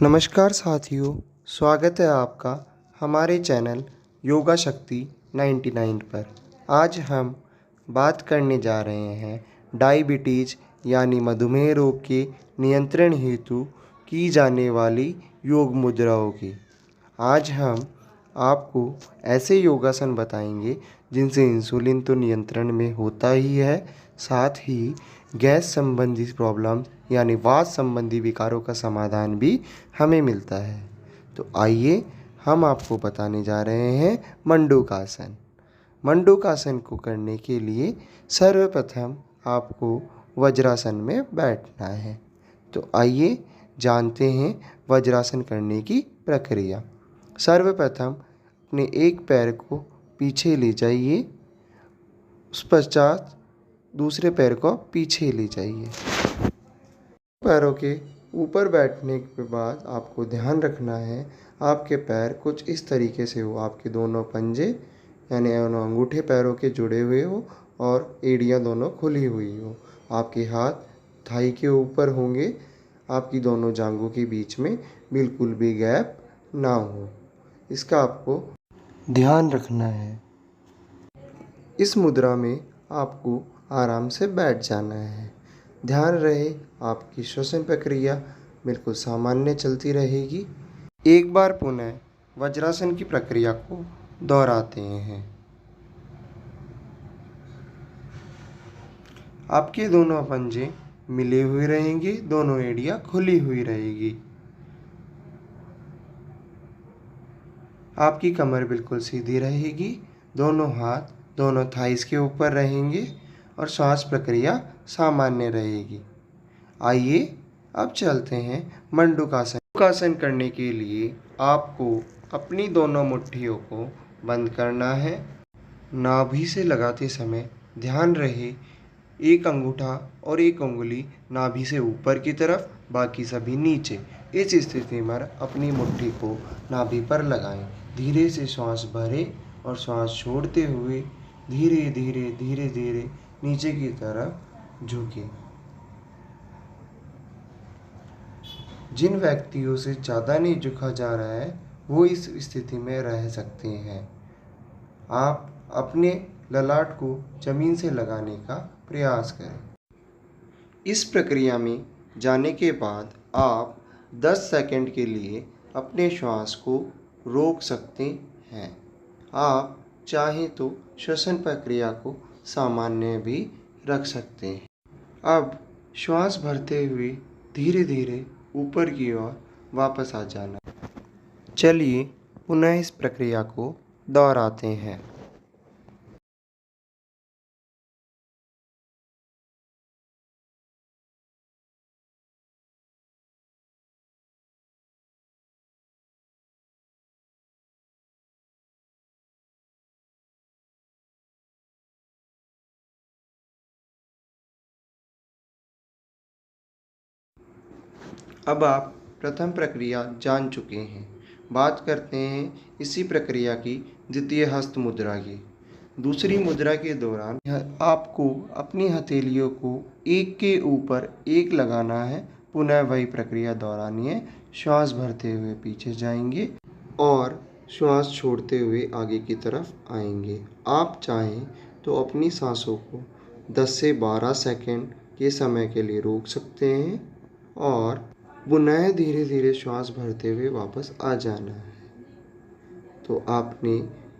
नमस्कार साथियों, स्वागत है आपका हमारे चैनल योगा शक्ति 99 पर। आज हम बात करने जा रहे हैं डायबिटीज़ यानी मधुमेह रोग के नियंत्रण हेतु की जाने वाली योग मुद्राओं की। आज हम आपको ऐसे योगासन बताएंगे जिनसे इंसुलिन तो नियंत्रण में होता ही है, साथ ही गैस संबंधी प्रॉब्लम यानी वात संबंधी विकारों का समाधान भी हमें मिलता है। तो आइए हम आपको बताने जा रहे हैं मंडूकासन। मंडूकासन को करने के लिए सर्वप्रथम आपको वज्रासन में बैठना है। तो आइए जानते हैं वज्रासन करने की प्रक्रिया। सर्वप्रथम अपने एक पैर को पीछे ले जाइए, उस पश्चात दूसरे पैर को पीछे ले जाइए। पैरों के ऊपर बैठने के बाद आपको ध्यान रखना है आपके पैर कुछ इस तरीके से हो, आपके दोनों पंजे यानी दोनों अंगूठे पैरों के जुड़े हुए हो और एड़ियाँ दोनों खुली हुई हो। आपके हाथ थाई के ऊपर होंगे, आपकी दोनों जांघों के बीच में बिल्कुल भी गैप ना हो, इसका आपको ध्यान रखना है। इस मुद्रा में आपको आराम से बैठ जाना है। ध्यान रहे आपकी श्वसन प्रक्रिया बिल्कुल सामान्य चलती रहेगी। एक बार पुनः वज्रासन की प्रक्रिया को दोहराते हैं। आपके दोनों पंजे मिले हुए रहेंगे, दोनों एड़ियाँ खुली हुई रहेगी। आपकी कमर बिल्कुल सीधी रहेगी, दोनों हाथ दोनों थाइस के ऊपर रहेंगे और श्वास प्रक्रिया सामान्य रहेगी। आइए अब चलते हैं मंडूकासन। मंडूकासन करने के लिए आपको अपनी दोनों मुट्ठियों को बंद करना है। नाभि से लगाते समय ध्यान रहे एक अंगूठा और एक उंगली नाभि से ऊपर की तरफ, बाकी सभी नीचे। इस स्थिति में अपनी मुट्ठी को नाभि पर लगाएं। धीरे से श्वास भरें और श्वास छोड़ते हुए धीरे धीरे धीरे धीरे नीचे की तरफ झुकें। जिन व्यक्तियों से ज़्यादा नहीं झुका जा रहा है वो इस स्थिति में रह सकते हैं। आप अपने ललाट को जमीन से लगाने का प्रयास करें। इस प्रक्रिया में जाने के बाद आप 10 सेकंड के लिए अपने श्वास को रोक सकते हैं। आप चाहें तो श्वसन प्रक्रिया को सामान्य भी रख सकते हैं। अब श्वास भरते हुए धीरे धीरे ऊपर की ओर वापस आ जाना। चलिए पुनः इस प्रक्रिया को दोहराते हैं। अब आप प्रथम प्रक्रिया जान चुके हैं। बात करते हैं इसी प्रक्रिया की द्वितीय हस्त मुद्रा की। दूसरी मुद्रा के दौरान आपको अपनी हथेलियों को एक के ऊपर एक लगाना है। पुनः वही प्रक्रिया दोहरानी है। श्वास भरते हुए पीछे जाएंगे और श्वास छोड़ते हुए आगे की तरफ आएंगे। आप चाहें तो अपनी सांसों को 10 से 12 सेकंड के समय के लिए रोक सकते हैं और पुनः धीरे धीरे श्वास भरते हुए वापस आ जाना है। तो आपने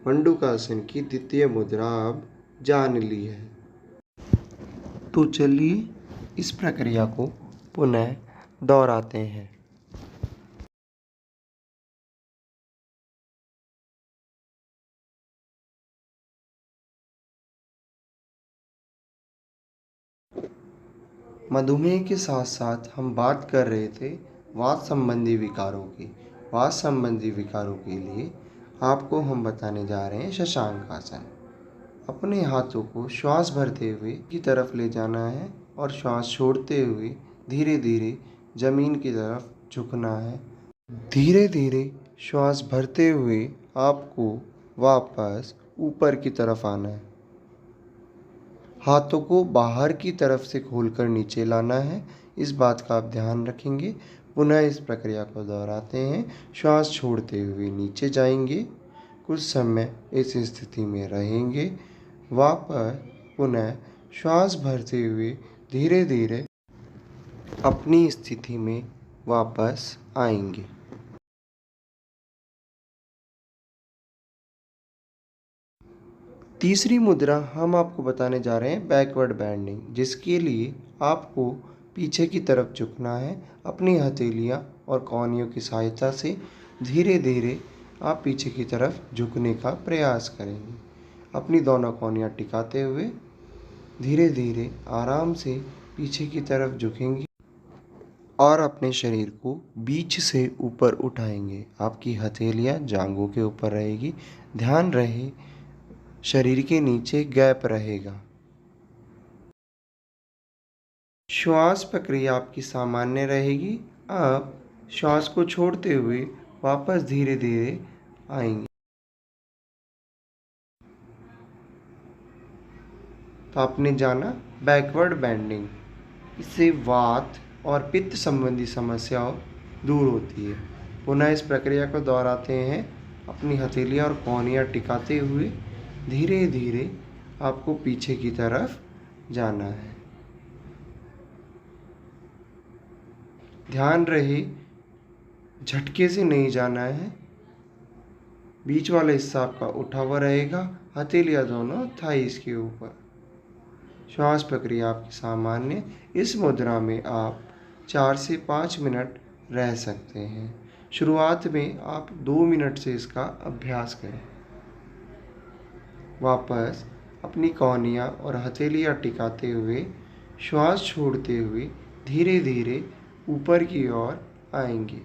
मंडूकासन की द्वितीय मुद्रा अब जान ली है। तो चलिए इस प्रक्रिया को पुनः दोहराते हैं। मधुमेह के साथ साथ हम बात कर रहे थे वात संबंधी विकारों की। वात संबंधी विकारों के लिए आपको हम बताने जा रहे हैं शशांक आसन। अपने हाथों को श्वास भरते हुए की तरफ ले जाना है और श्वास छोड़ते हुए धीरे धीरे जमीन की तरफ झुकना है। धीरे धीरे श्वास भरते हुए आपको वापस ऊपर की तरफ आना है। हाथों को बाहर की तरफ से खोलकर नीचे लाना है इस बात का आप ध्यान रखेंगे। पुनः इस प्रक्रिया को दोहराते हैं। श्वास छोड़ते हुए नीचे जाएंगे, कुछ समय इस स्थिति में रहेंगे, वापस पुनः श्वास भरते हुए धीरे धीरे अपनी स्थिति में वापस आएंगे। तीसरी मुद्रा हम आपको बताने जा रहे हैं बैकवर्ड बेंडिंग, जिसके लिए आपको पीछे की तरफ झुकना है। अपनी हथेलियां और कोहनियों की सहायता से धीरे धीरे आप पीछे की तरफ झुकने का प्रयास करेंगे। अपनी दोनों कोहनियां टिकाते हुए धीरे धीरे आराम से पीछे की तरफ झुकेंगे और अपने शरीर को बीच से ऊपर उठाएंगे। आपकी हथेलियां जांघों के ऊपर रहेगी। ध्यान रहे शरीर के नीचे गैप रहेगा। श्वास प्रक्रिया आपकी सामान्य रहेगी। आप श्वास को छोड़ते हुए वापस धीरे धीरे आएंगे। तो आपने जाना बैकवर्ड बेंडिंग, इससे वात और पित्त संबंधी समस्याओं दूर होती है। पुनः इस प्रक्रिया को दोहराते हैं। अपनी हथेलियां और कोहनियां टिकाते हुए धीरे धीरे आपको पीछे की तरफ जाना है। ध्यान रहे झटके से नहीं जाना है। बीच वाला हिस्सा आपका उठा हुआ रहेगा, हथेलियां दोनों थाइस के ऊपर। श्वास प्रक्रिया आपकी सामान्य। इस मुद्रा में आप 4 से 5 मिनट रह सकते हैं। शुरुआत में आप 2 मिनट से इसका अभ्यास करें। वापस अपनी कोहनियां और हथेलियां टिकाते हुए श्वास छोड़ते हुए धीरे धीरे ऊपर की ओर आएंगे।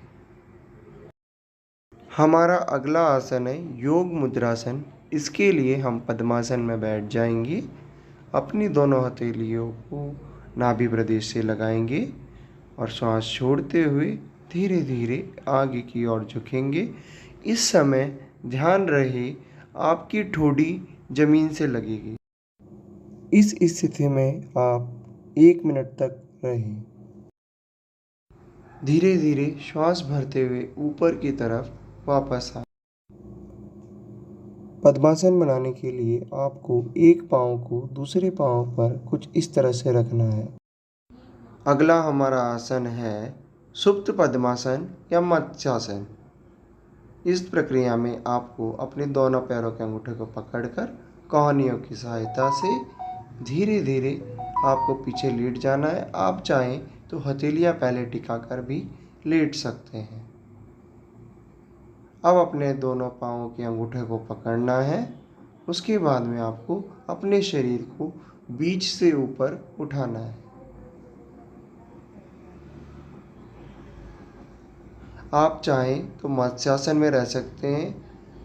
हमारा अगला आसन है योग मुद्रासन। इसके लिए हम पद्मासन में बैठ जाएंगे। अपनी दोनों हथेलियों को नाभि प्रदेश से लगाएंगे और श्वास छोड़ते हुए धीरे धीरे आगे की ओर झुकेंगे। इस समय ध्यान रहे आपकी ठोड़ी जमीन से लगेगी। इस स्थिति में आप 1 मिनट तक रहें। धीरे धीरे श्वास भरते हुए ऊपर की तरफ वापस आए। पद्मासन बनाने के लिए आपको एक पाँव को दूसरे पाँव पर कुछ इस तरह से रखना है। अगला हमारा आसन है सुप्त पद्मासन या मत्स्यासन। इस प्रक्रिया में आपको अपने दोनों पैरों के अंगूठे को पकड़कर कोहनियों की सहायता से धीरे धीरे आपको पीछे लेट जाना है। आप चाहें तो हथेलियां पहले टिकाकर भी लेट सकते हैं। अब अपने दोनों पाँवों के अंगूठे को पकड़ना है। उसके बाद में आपको अपने शरीर को बीच से ऊपर उठाना है। आप चाहें तो मत्स्यासन में रह सकते हैं,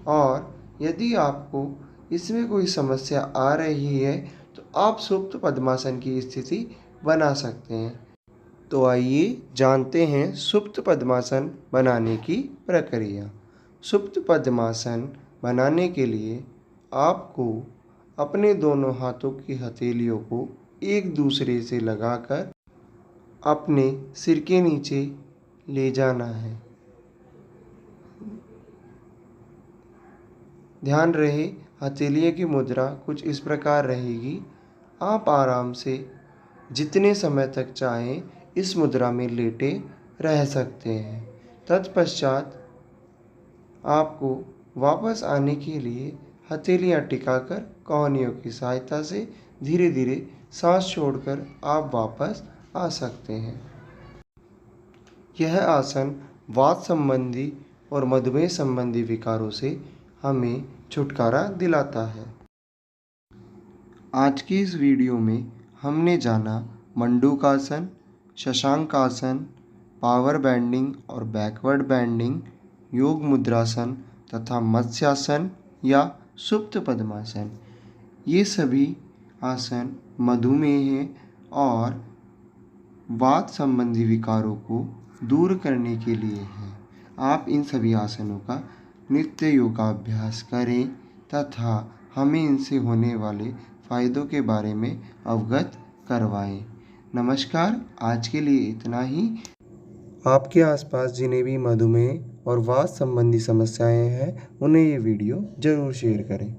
और यदि आपको इसमें कोई समस्या आ रही है तो आप सुप्त पद्मासन की स्थिति बना सकते हैं। तो आइए जानते हैं सुप्त पद्मासन बनाने की प्रक्रिया। सुप्त पद्मासन बनाने के लिए आपको अपने दोनों हाथों की हथेलियों को एक दूसरे से लगाकर अपने सिर के नीचे ले जाना है। ध्यान रहे हथेलियों की मुद्रा कुछ इस प्रकार रहेगी। आप आराम से जितने समय तक चाहें इस मुद्रा में लेटे रह सकते हैं। तत्पश्चात आपको वापस आने के लिए हथेलियां टिकाकर कोहनियों की सहायता से धीरे धीरे सांस छोड़कर आप वापस आ सकते हैं। यह आसन वात संबंधी और मधुमेह संबंधी विकारों से हमें छुटकारा दिलाता है। आज की इस वीडियो में हमने जाना मंडूकासन, शशांकासन, पावर बेंडिंग और बैकवर्ड बेंडिंग, योग मुद्रासन तथा मत्स्यासन या सुप्त पद्मासन। ये सभी आसन मधुमेह और वात संबंधी विकारों को दूर करने के लिए हैं। आप इन सभी आसनों का नित्य योगाभ्यास करें तथा हमें इनसे होने वाले फ़ायदों के बारे में अवगत करवाएं। नमस्कार, आज के लिए इतना ही। आपके आसपास जिन्हें भी मधुमेह और वात संबंधी समस्याएं हैं, उन्हें ये वीडियो ज़रूर शेयर करें।